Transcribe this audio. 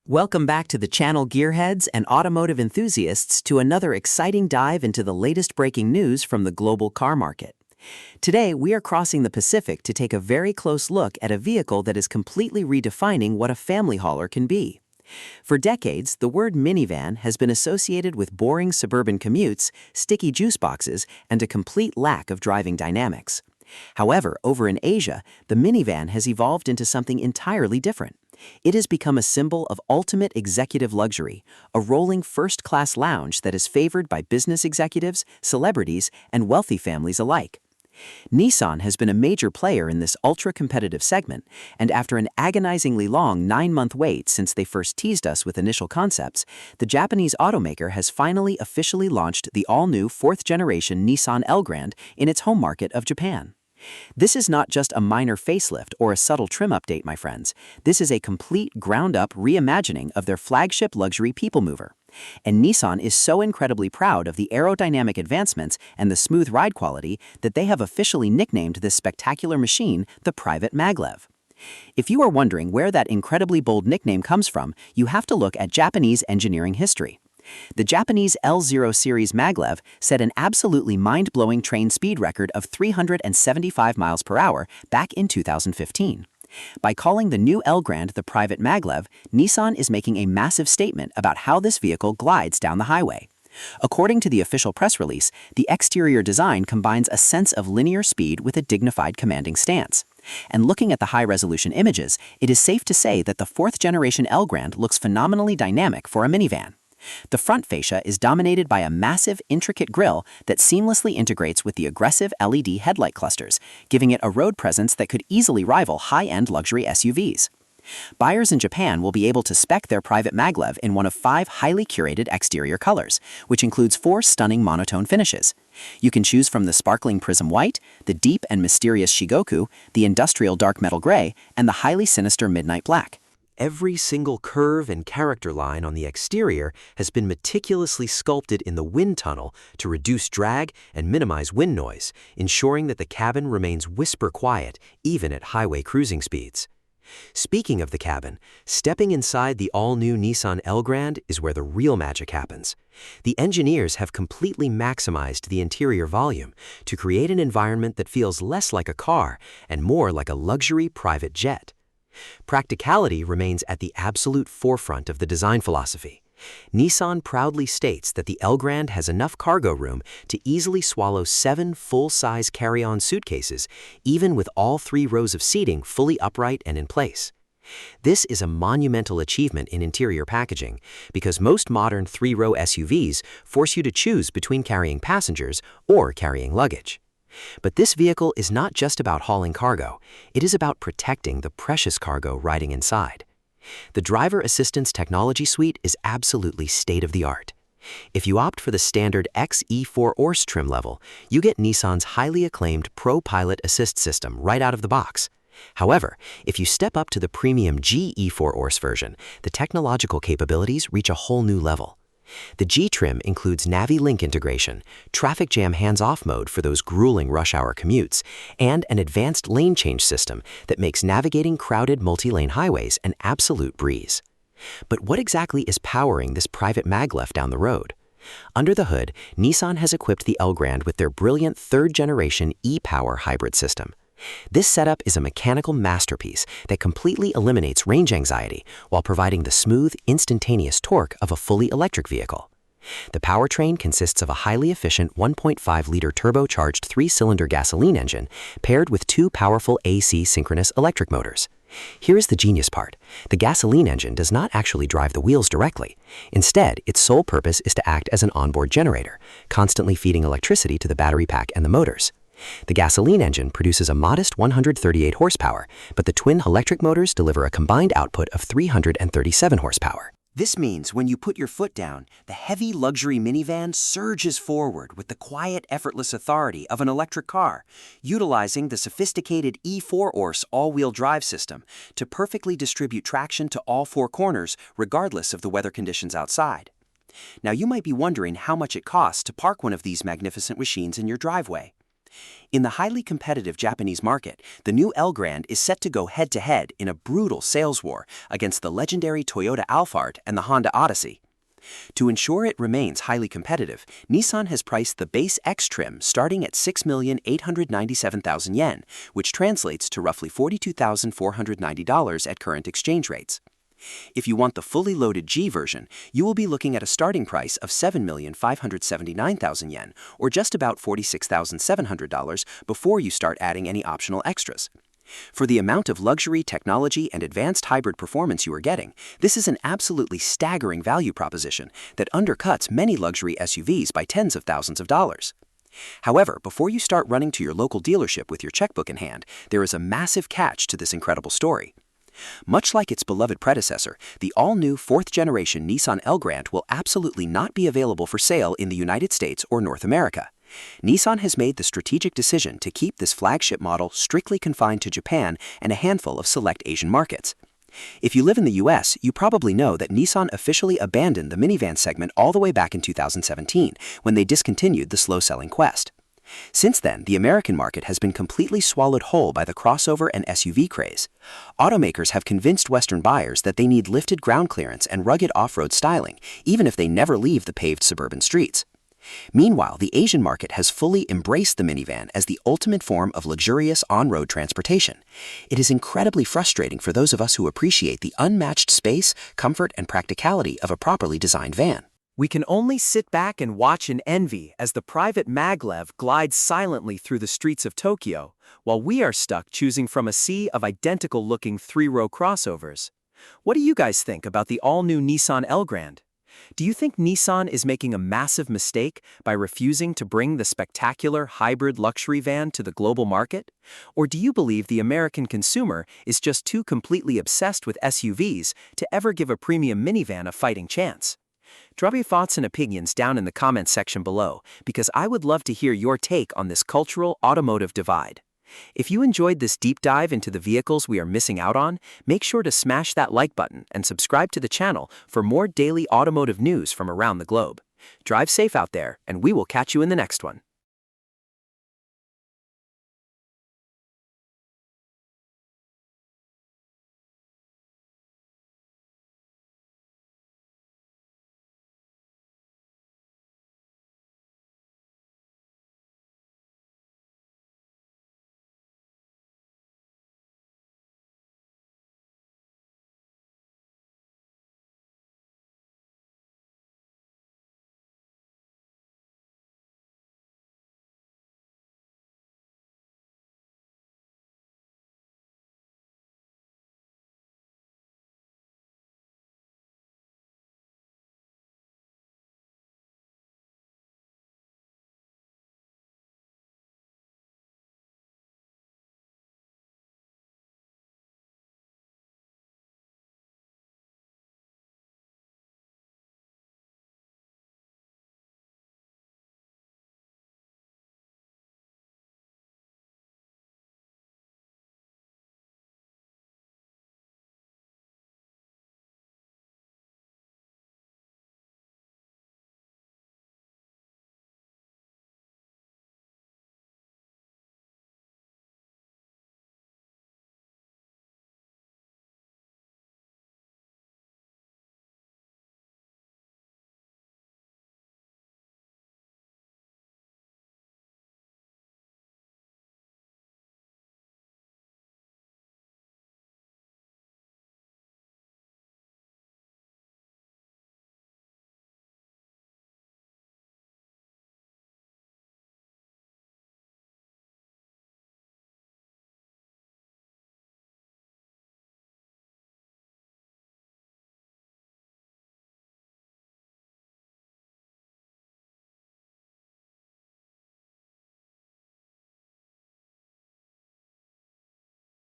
Welcome back to the channel gearheads and automotive enthusiasts to another exciting dive into the latest breaking news from the global car market. Today, we are crossing the Pacific to take a very close look at a vehicle that is completely redefining what a family hauler can be. For decades, the word minivan has been associated with boring suburban commutes, sticky juice boxes, and a complete lack of driving dynamics. However, over in Asia, the minivan has evolved into something entirely different. It has become a symbol of ultimate executive luxury, a rolling first-class lounge that is favored by business executives, celebrities, and wealthy families alike. Nissan has been a major player in this ultra-competitive segment, and after an agonizingly long 9-month wait since they first teased us with initial concepts, the Japanese automaker has finally officially launched the all-new 4th-generation Nissan Elgrand in its home market of Japan. This is not just a minor facelift or a subtle trim update, my friends. This is a complete ground-up reimagining of their flagship luxury people mover. And Nissan is so incredibly proud of the aerodynamic advancements and the smooth ride quality that they have officially nicknamed this spectacular machine the Private Maglev. If you are wondering where that incredibly bold nickname comes from, you have to look at Japanese engineering history. The Japanese L0 series Maglev set an absolutely mind-blowing train speed record of 375 miles per hour back in 2015. By calling the new Elgrand the Private Maglev, Nissan is making a massive statement about how this vehicle glides down the highway. According to the official press release, the exterior design combines a sense of linear speed with a dignified, commanding stance. And looking at the high-resolution images, it is safe to say that the 4th-generation Elgrand looks phenomenally dynamic for a minivan. The front fascia is dominated by a massive, intricate grille that seamlessly integrates with the aggressive LED headlight clusters, giving it a road presence that could easily rival high-end luxury SUVs. Buyers in Japan will be able to spec their Private Maglev in one of 5 highly curated exterior colors, which includes 4 stunning monotone finishes. You can choose from the sparkling prism white, the deep and mysterious shigoku, the industrial dark metal gray, and the highly sinister midnight black. Every single curve and character line on the exterior has been meticulously sculpted in the wind tunnel to reduce drag and minimize wind noise, ensuring that the cabin remains whisper quiet even at highway cruising speeds. Speaking of the cabin, stepping inside the all-new Nissan Elgrand is where the real magic happens. The engineers have completely maximized the interior volume to create an environment that feels less like a car and more like a luxury private jet. Practicality remains at the absolute forefront of the design philosophy. Nissan proudly states that the Elgrand has enough cargo room to easily swallow 7 full-size carry-on suitcases, even with all 3 rows of seating fully upright and in place. This is a monumental achievement in interior packaging, because most modern 3-row SUVs force you to choose between carrying passengers or carrying luggage. But this vehicle is not just about hauling cargo, it is about protecting the precious cargo riding inside. The driver assistance technology suite is absolutely state-of-the-art. If you opt for the standard XE4 ORS trim level, you get Nissan's highly acclaimed Pro Pilot Assist system right out of the box. However, if you step up to the premium GE4 ORS version, the technological capabilities reach a whole new level. The G trim includes Navi-Link integration, traffic jam hands-off mode for those grueling rush-hour commutes, and an advanced lane change system that makes navigating crowded multi-lane highways an absolute breeze. But what exactly is powering this Private Maglev down the road? Under the hood, Nissan has equipped the Elgrand with their brilliant 3rd-generation e-Power hybrid system. This setup is a mechanical masterpiece that completely eliminates range anxiety while providing the smooth, instantaneous torque of a fully electric vehicle. The powertrain consists of a highly efficient 1.5-liter turbocharged 3-cylinder gasoline engine paired with 2 powerful AC synchronous electric motors. Here's the genius part. The gasoline engine does not actually drive the wheels directly. Instead, its sole purpose is to act as an onboard generator, constantly feeding electricity to the battery pack and the motors. The gasoline engine produces a modest 138 horsepower, but the twin electric motors deliver a combined output of 337 horsepower. This means when you put your foot down, the heavy luxury minivan surges forward with the quiet, effortless authority of an electric car, utilizing the sophisticated E4 ORS all-wheel drive system to perfectly distribute traction to all 4 corners, regardless of the weather conditions outside. Now you might be wondering how much it costs to park one of these magnificent machines in your driveway. In the highly competitive Japanese market, the new Elgrand is set to go head-to-head in a brutal sales war against the legendary Toyota Alphard and the Honda Odyssey. To ensure it remains highly competitive, Nissan has priced the base X trim starting at 6,897,000 yen, which translates to roughly $42,490 at current exchange rates. If you want the fully loaded G version, you will be looking at a starting price of 7,579,000 yen, or just about $46,700 before you start adding any optional extras. For the amount of luxury, technology, and advanced hybrid performance you are getting, this is an absolutely staggering value proposition that undercuts many luxury SUVs by tens of thousands of dollars. However, before you start running to your local dealership with your checkbook in hand, there is a massive catch to this incredible story. Much like its beloved predecessor, the all-new fourth-generation Nissan Elgrand will absolutely not be available for sale in the United States or North America. Nissan has made the strategic decision to keep this flagship model strictly confined to Japan and a handful of select Asian markets. If you live in the US, you probably know that Nissan officially abandoned the minivan segment all the way back in 2017, when they discontinued the slow-selling Quest. Since then, the American market has been completely swallowed whole by the crossover and SUV craze. Automakers have convinced Western buyers that they need lifted ground clearance and rugged off-road styling, even if they never leave the paved suburban streets. Meanwhile, the Asian market has fully embraced the minivan as the ultimate form of luxurious on-road transportation. It is incredibly frustrating for those of us who appreciate the unmatched space, comfort, and practicality of a properly designed van. We can only sit back and watch in envy as the private Maglev glides silently through the streets of Tokyo, while we are stuck choosing from a sea of identical-looking three-row crossovers. What do you guys think about the all-new Nissan Elgrand? Do you think Nissan is making a massive mistake by refusing to bring the spectacular hybrid luxury van to the global market? Or do you believe the American consumer is just too completely obsessed with SUVs to ever give a premium minivan a fighting chance? Drop your thoughts and opinions down in the comments section below, because I would love to hear your take on this cultural automotive divide. If you enjoyed this deep dive into the vehicles we are missing out on, make sure to smash that like button and subscribe to the channel for more daily automotive news from around the globe. Drive safe out there, and we will catch you in the next one.